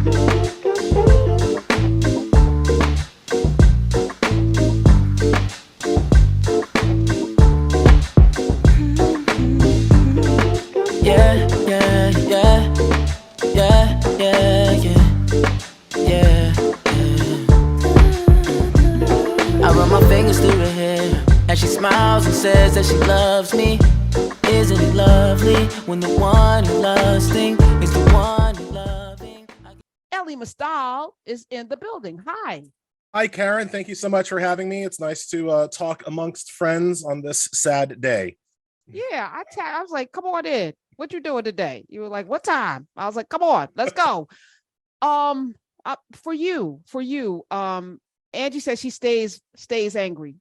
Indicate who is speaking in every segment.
Speaker 1: Yeah, yeah, yeah, yeah, yeah, yeah, yeah, yeah. I run my fingers through her hair, and she smiles and says that she loves me. Isn't it lovely when the one you loving is the one you're loving?
Speaker 2: Elie Mystal is in the building. Hi.
Speaker 3: Hi, Karen. Thank you so much for having me. It's nice to talk amongst friends on this sad day.
Speaker 2: Yeah, I was like, come on in. What you doing today? You were like, what time? I was like, come on, let's go. For you, Angie says she stays angry.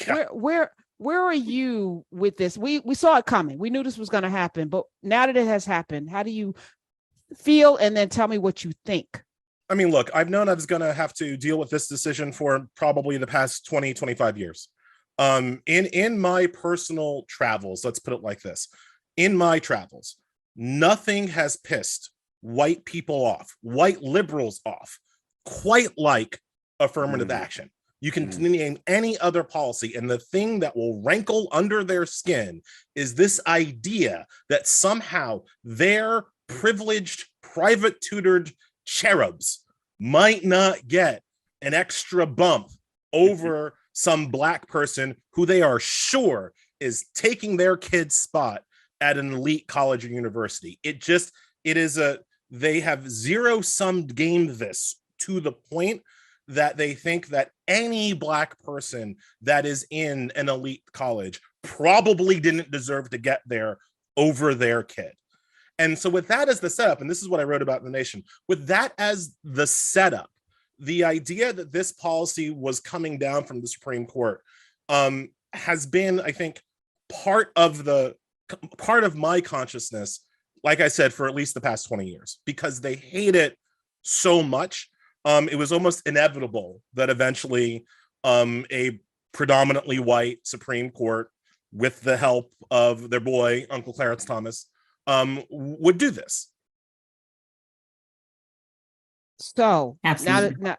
Speaker 3: Yeah.
Speaker 2: Where are you with this? We saw it coming. We knew this was going to happen, but now that it has happened, how do you feel? And then tell me what you think.
Speaker 3: I mean, look, I've known I was going to have to deal with this decision for probably the past 20, 25 years. In my personal travels, let's put it like this. In my travels, nothing has pissed white people off, white liberals off, quite like affirmative action. You can name any other policy, and the thing that will rankle under their skin is this idea that somehow their privileged, private tutored cherubs might not get an extra bump over some Black person who they are sure is taking their kid's spot at an elite college or university. They have zero-summed gamed this to the point that they think that any Black person that is in an elite college probably didn't deserve to get there over their kid. And so with that as the setup, and this is what I wrote about in The Nation, with that as the setup, the idea that this policy was coming down from the Supreme Court has been, I think, part of my consciousness, like I said, for at least the past 20 years, because they hate it so much. It was almost inevitable that eventually a predominantly white Supreme Court, with the help of their boy, Uncle Clarence Thomas, would do this.
Speaker 2: So
Speaker 4: Absolutely.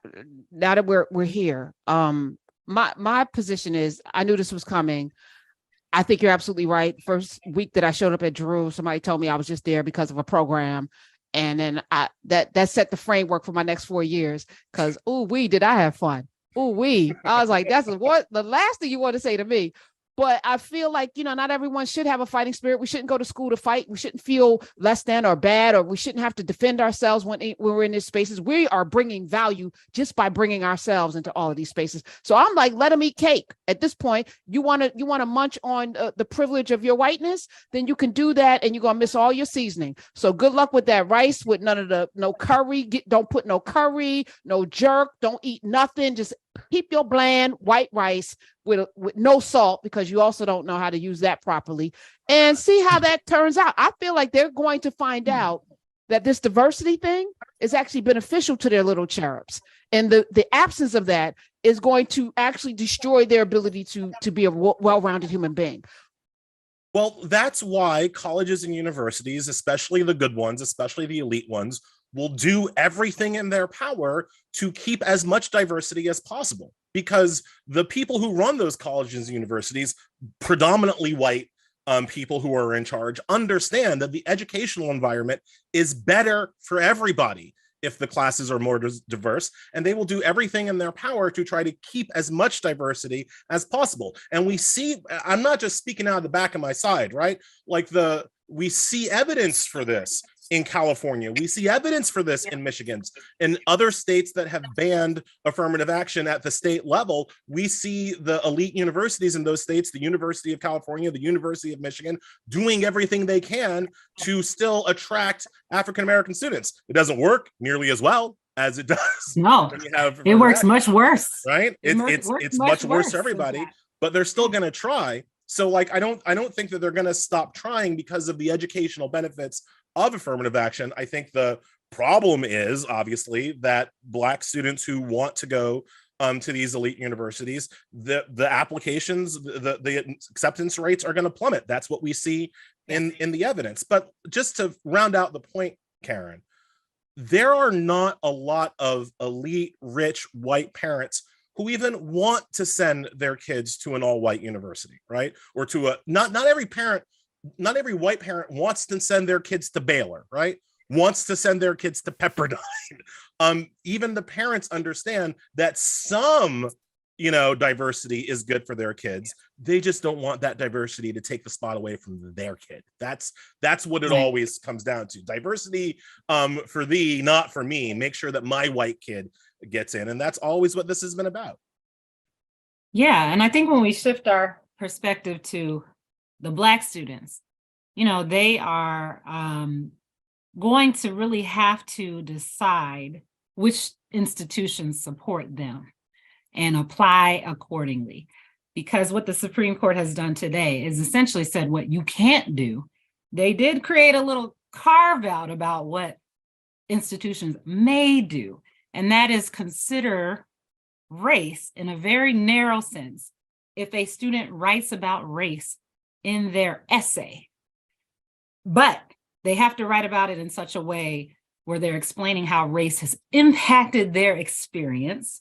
Speaker 2: now that we're here, my position is, I knew this was coming. I think you're absolutely right. First week that I showed up at Drew, somebody told me I was just there because of a program. And then that set the framework for my next 4 years. Because did I have fun? I was like, that's what the last thing you want to say to me. But I feel like, not everyone should have a fighting spirit. We shouldn't go to school to fight. We shouldn't feel less than or bad, or we shouldn't have to defend ourselves when we're in these spaces. We are bringing value just by bringing ourselves into all of these spaces. So I'm like, let them eat cake. At this point, you want to munch on the privilege of your whiteness, then you can do that, and you're going to miss all your seasoning. So good luck with that rice with no curry. Don't put no curry, no jerk. Don't eat nothing. Just keep your bland white rice with no salt, because you also don't know how to use that properly, and see how that turns out. I feel like they're going to find out that this diversity thing is actually beneficial to their little cherubs. And the absence of that is going to actually destroy their ability to be a well-rounded human being.
Speaker 3: Well, that's why colleges and universities, especially the good ones, especially the elite ones, will do everything in their power to keep as much diversity as possible, because the people who run those colleges and universities, predominantly white people who are in charge, understand that the educational environment is better for everybody if the classes are more diverse, and they will do everything in their power to try to keep as much diversity as possible. And we see, I'm not just speaking out of the back of my side, right? We see evidence for this in California. We see evidence for this in Michigan. In other states that have banned affirmative action at the state level, we see the elite universities in those states, the University of California, the University of Michigan, doing everything they can to still attract African-American students. It doesn't work nearly as well as it does.
Speaker 4: No, it works much worse.
Speaker 3: Right? It's much worse for everybody, but they're still going to try. So I don't think that they're going to stop trying because of the educational benefits of affirmative action. I think the problem is obviously that Black students who want to go to these elite universities, the applications, the acceptance rates are going to plummet. That's what we see in the evidence. But just to round out the point, Karen, there are not a lot of elite, rich, white parents who even want to send their kids to an all-white university, right? Or to a, not every parent, not every white parent wants to send their kids to Baylor, right? Wants to send their kids to Pepperdine. Even the parents understand that some, diversity is good for their kids. They just don't want that diversity to take the spot away from their kid. That's what it always comes down to. Diversity for thee, not for me. Make sure that my white kid gets in. And that's always what this has been about.
Speaker 4: Yeah. And I think when we shift our perspective to the Black students, they are going to really have to decide which institutions support them and apply accordingly. Because what the Supreme Court has done today is essentially said what you can't do. They did create a little carve out about what institutions may do, and that is consider race in a very narrow sense. If a student writes about race in their essay, but they have to write about it in such a way where they're explaining how race has impacted their experience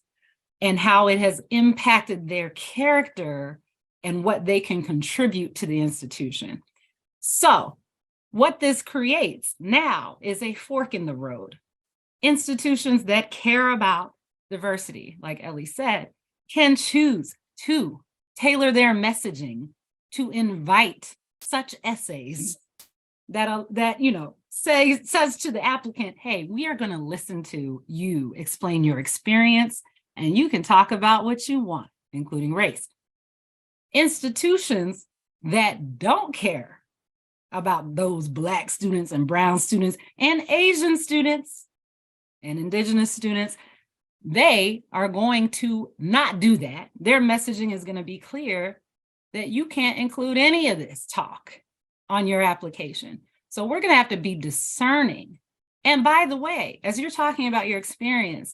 Speaker 4: and how it has impacted their character and what they can contribute to the institution. So what this creates now is a fork in the road. Institutions that care about diversity, like Elie said, can choose to tailor their messaging to invite such essays that says to the applicant, hey, we are going to listen to you explain your experience, and you can talk about what you want, including race. Institutions that don't care about those Black students and brown students and Asian students and Indigenous students, they are going to not do that. Their messaging is going to be clear that you can't include any of this talk on your application. So we're going to have to be discerning. And by the way, as you're talking about your experience,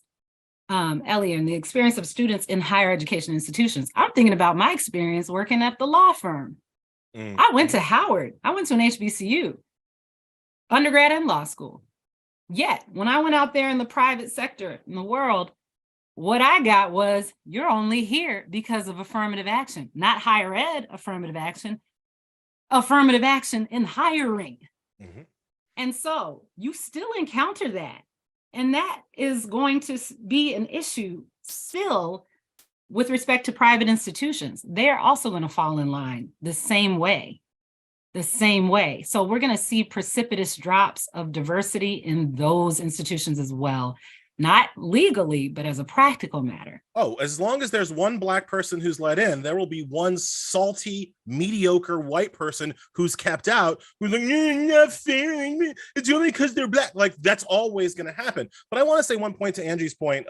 Speaker 4: Elie, and the experience of students in higher education institutions, I'm thinking about my experience working at the law firm. I went to Howard. I went to an HBCU, undergrad and law school. Yet, when I went out there in the private sector in the world, what I got was, you're only here because of affirmative action, not higher ed affirmative action in hiring. Mm-hmm. And so you still encounter that. And that is going to be an issue still with respect to private institutions. They're also going to fall in line the same way. So we're going to see precipitous drops of diversity in those institutions as well. Not legally, but as a practical matter.
Speaker 3: Oh, as long as there's one Black person who's let in, there will be one salty, mediocre white person who's kept out, who's like, not fair, it's only because they're Black. Like, that's always going to happen. But I want to say one point to Angie's point,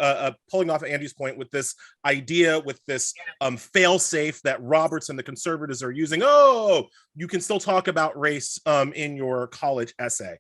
Speaker 3: pulling off of Angie's point with this idea, with this fail-safe that Roberts and the conservatives are using. Oh, you can still talk about race in your college essay.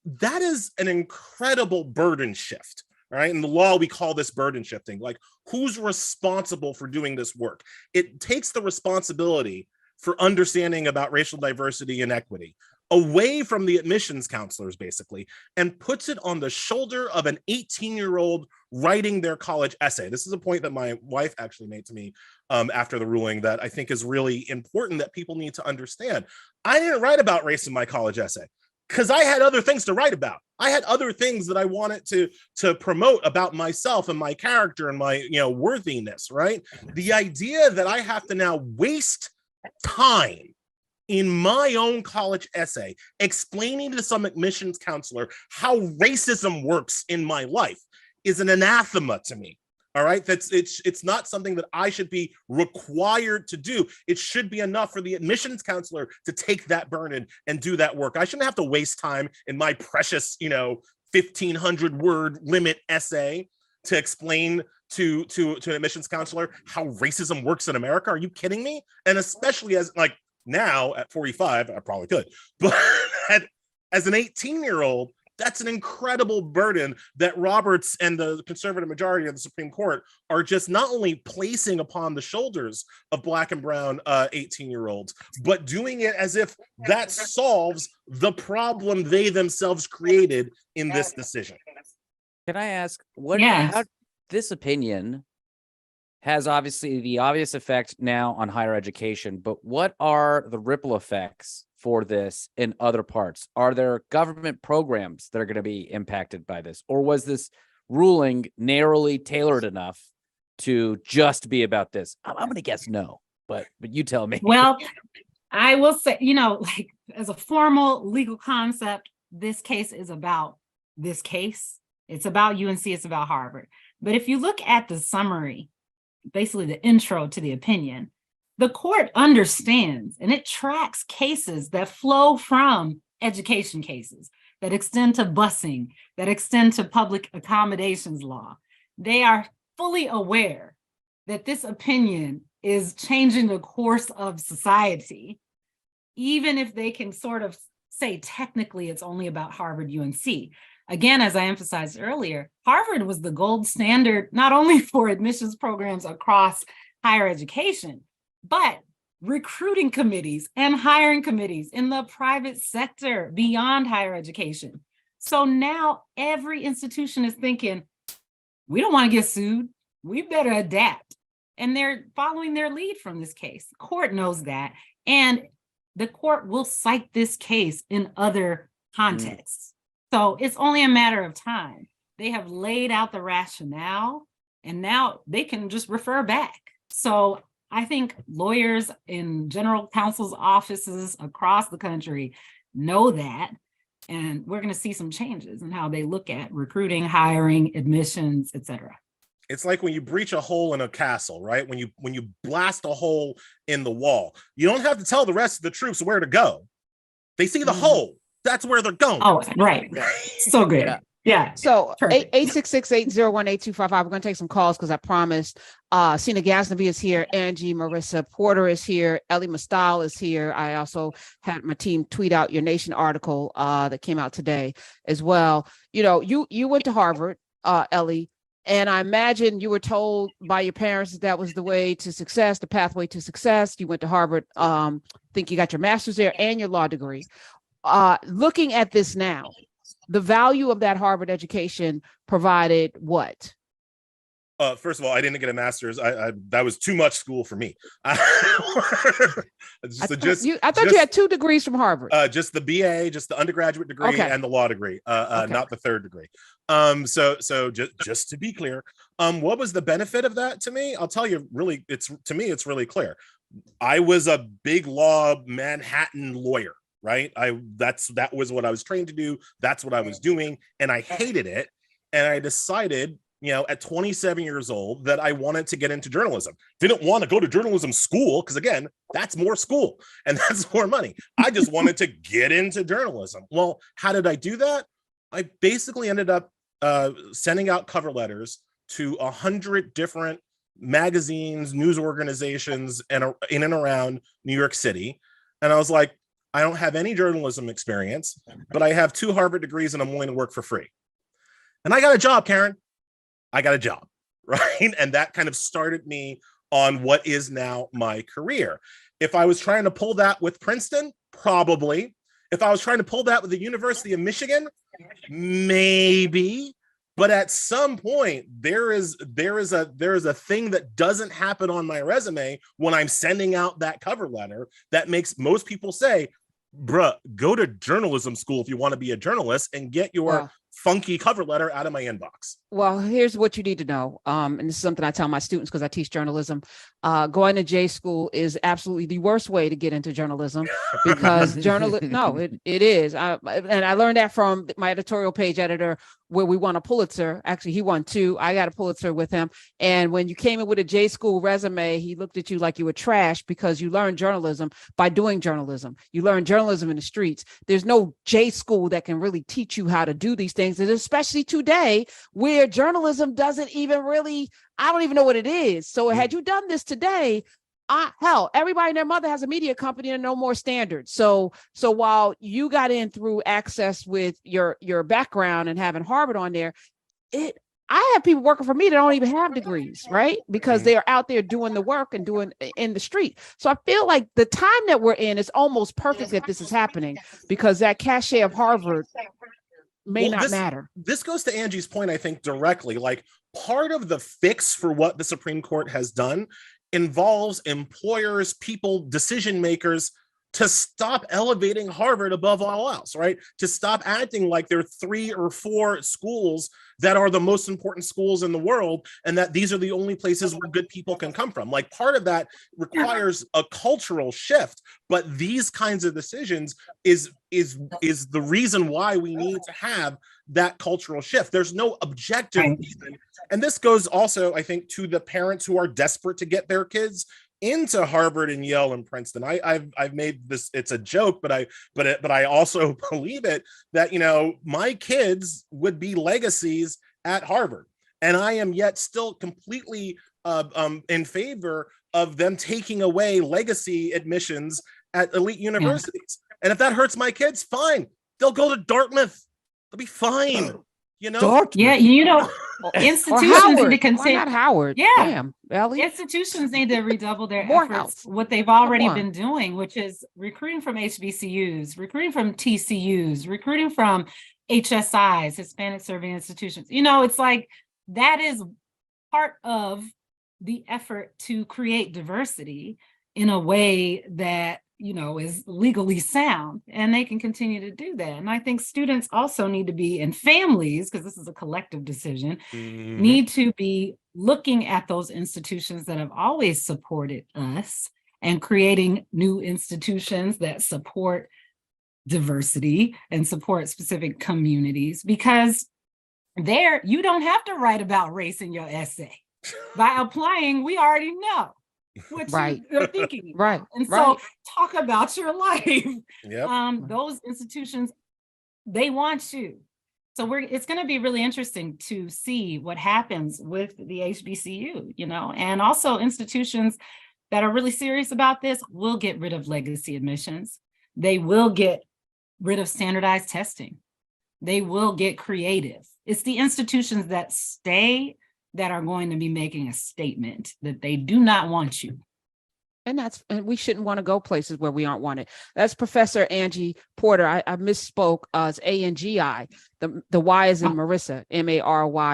Speaker 3: That is an incredible burden shift, right? In the law, we call this burden shifting. Like, who's responsible for doing this work? It takes the responsibility for understanding about racial diversity and equity away from the admissions counselors, basically, and puts it on the shoulder of an 18-year-old writing their college essay. This is a point that my wife actually made to me after the ruling that I think is really important that people need to understand. I didn't write about race in my college essay, because I had other things to write about. I had other things that I wanted to promote about myself and my character and my worthiness, right? The idea that I have to now waste time in my own college essay explaining to some admissions counselor how racism works in my life is an anathema to me. All right, it's not something that I should be required to do. It should be enough for the admissions counselor to take that burden and do that work. I shouldn't have to waste time in my precious, 1,500 word limit essay to explain to an admissions counselor how racism works in America. Are you kidding me? And especially as now at 45, I probably could, but as an 18-year-old, That's an incredible burden that Roberts and the conservative majority of the Supreme Court are just not only placing upon the shoulders of Black and brown 18-year-olds, but doing it as if that solves the problem they themselves created in this decision.
Speaker 5: Can I ask what?
Speaker 4: Yes.
Speaker 5: How this opinion has obviously the obvious effect now on higher education, but what are the ripple effects for this in other parts? Are there government programs that are going to be impacted by this? Or was this ruling narrowly tailored enough to just be about this? I'm going to guess no, but you tell me.
Speaker 4: Well, I will say, like as a formal legal concept, this case is about this case. It's about UNC, it's about Harvard. But if you look at the summary, basically the intro to the opinion, the court understands and it tracks cases that flow from education cases that extend to busing, that extend to public accommodations law. They are fully aware that this opinion is changing the course of society, even if they can sort of say technically it's only about Harvard, UNC. Again, as I emphasized earlier, Harvard was the gold standard, not only for admissions programs across higher education, but recruiting committees and hiring committees in the private sector beyond higher education. So now every institution is thinking, we don't want to get sued. We better adapt. And they're following their lead from this case. The court knows that. And the court will cite this case in other contexts. So it's only a matter of time. They have laid out the rationale and now they can just refer back. So I think lawyers in general counsel's offices across the country know that, and we're going to see some changes in how they look at recruiting, hiring, admissions, et cetera.
Speaker 3: It's like when you breach a hole in a castle, right? When you blast a hole in the wall, you don't have to tell the rest of the troops where to go. They see the hole. That's where they're going.
Speaker 4: Oh, right. So good. Yeah.
Speaker 2: So
Speaker 4: Perfect.
Speaker 2: 866-801-8255. We're going to take some calls because I promised. Sina Gasnaby is here. Angi, Marissa Porter is here. Elie Mystal is here. I also had my team tweet out your Nation article that came out today as well. You went to Harvard, Elie, and I imagine you were told by your parents that was the way to success, the pathway to success. You went to Harvard. I think you got your master's there and your law degree. Looking at this now, the value of that Harvard education provided what?
Speaker 3: First of all, I didn't get a master's. That was too much school for me. I
Speaker 2: thought you had 2 degrees from Harvard.
Speaker 3: Just the BA, just the undergraduate degree, and the law degree, not the 3rd degree. So just to be clear, what was the benefit of that to me? I'll tell you. Really, it's really clear. I was a big law Manhattan lawyer. Right. That was what I was trained to do. That's what I was doing. And I hated it. And I decided, at 27 years old that I wanted to get into journalism. Didn't want to go to journalism school because, again, that's more school and that's more money. I just wanted to get into journalism. Well, how did I do that? I basically ended up sending out cover letters to 100 different magazines, news organizations, and in and around New York City. And I was like, I don't have any journalism experience, but I have 2 Harvard degrees and I'm willing to work for free. And I got a job, Karen. I got a job, right? And that kind of started me on what is now my career. If I was trying to pull that with Princeton, probably. If I was trying to pull that with the University of Michigan, maybe. But at some point, there is a thing that doesn't happen on my resume when I'm sending out that cover letter that makes most people say, bruh, go to journalism school if you want to be a journalist and get your funky cover letter out of my inbox.
Speaker 2: Well, here's what you need to know. And this is something I tell my students because I teach journalism. Going to J school is absolutely the worst way to get into journalism because it is. And I learned that from my editorial page editor where we won a Pulitzer. Actually, he won 2. I got a Pulitzer with him. And when you came in with a J school resume, he looked at you like you were trash because you learned journalism by doing journalism. You learn journalism in the streets. There's no J school that can really teach you how to do these things. And especially today where journalism doesn't even really, I don't even know what it is. So had you done this today, hell, everybody and their mother has a media company and no more standards. So while you got in through access with your background and having Harvard on there, I have people working for me that don't even have degrees, right? Because they are out there doing the work and doing in the street. So I feel like the time that we're in is almost perfect that this is happening, because that cachet of Harvard may not matter.
Speaker 3: This goes to Angie's point, I think, directly. Like, part of the fix for what the Supreme Court has done involves employers, people, decision makers, to stop elevating Harvard above all else, right? To stop acting like there are 3 or 4 schools that are the most important schools in the world, and that these are the only places where good people can come from. Like, part of that requires a cultural shift, but these kinds of decisions is the reason why we need to have that cultural shift. There's no objective reason. And this goes also, I think, to the parents who are desperate to get their kids into Harvard and Yale and Princeton. I've made this, it's a joke, but I also believe it, that, you know, my kids would be legacies at Harvard, and I am yet still completely in favor of them taking away legacy admissions at elite universities. And if that hurts my kids, fine, they'll go to Dartmouth, they'll be fine. You know,
Speaker 5: Dartmouth.
Speaker 4: Yeah, you know, institutions need to continue.
Speaker 2: Why not Howard?
Speaker 4: Yeah.
Speaker 2: Damn, Elie.
Speaker 4: Institutions need to redouble their
Speaker 2: More
Speaker 4: efforts,
Speaker 2: help.
Speaker 4: what they've already been doing, which is recruiting from HBCUs, recruiting from TCUs, recruiting from HSIs, Hispanic Serving Institutions. You know, it's like that is part of the effort to create diversity in a way that, you know, is legally sound, and they can continue to do that. And I think students also need to be, and families, because this is a collective decision, need to be looking at those institutions that have always supported us and creating new institutions that support diversity and support specific communities, because there you don't have to write about race in your essay. By applying, we already know what you're thinking.
Speaker 2: Right.
Speaker 4: And so talk about your life.
Speaker 3: Yep.
Speaker 4: Those institutions, they want you. So it's going to be really interesting to see what happens with the HBCU, you know, and also institutions that are really serious about this will get rid of legacy admissions. They will get rid of standardized testing. They will get creative. It's the institutions that stay that are going to be making a statement that they do not want you.
Speaker 2: And we shouldn't want to go places where we aren't wanted. That's Professor Angi Porter. I misspoke. It's Angi. The Y is in Marissa, Mary,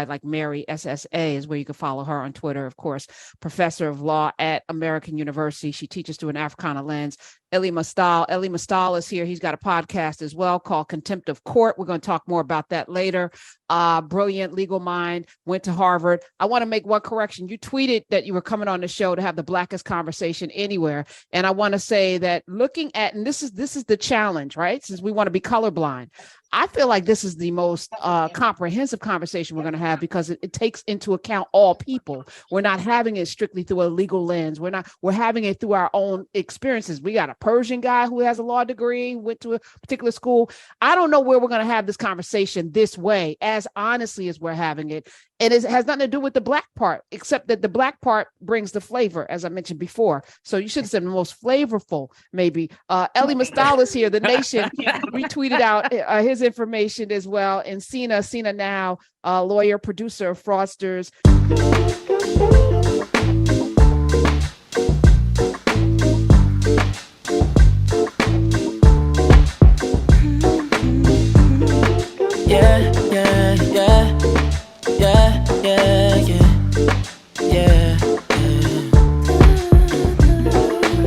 Speaker 2: like Mary, SSA is where you can follow her on Twitter, of course. Professor of law at American University. She teaches through an Africana lens. Elie Mystal is here. He's got a podcast as well called Contempt of Court. We're going to talk more about that later. Brilliant legal mind, went to Harvard. I want to make one correction. You tweeted that you were coming on the show to have the blackest conversation anywhere. And I want to say that looking at, and this is the challenge, right? Since we want to be colorblind, I feel like this is the most comprehensive conversation we're going to have, because it takes into account all people. We're not having it strictly through a legal lens. We're having it through our own experiences. We got a Persian guy who has a law degree, went to a particular school. I don't know where we're going to have this conversation this way, as honestly as we're having it. And it has nothing to do with the black part, except that the black part brings the flavor, as I mentioned before. So you should have said the most flavorful, maybe. Elie Mystal is here. The Nation retweeted out his information as well. And Sina now, lawyer, producer of Fraudsters.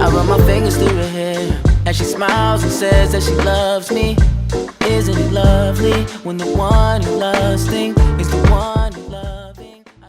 Speaker 1: I run my fingers through her hair as she smiles and says that she loves me. Isn't it lovely when the one who loves things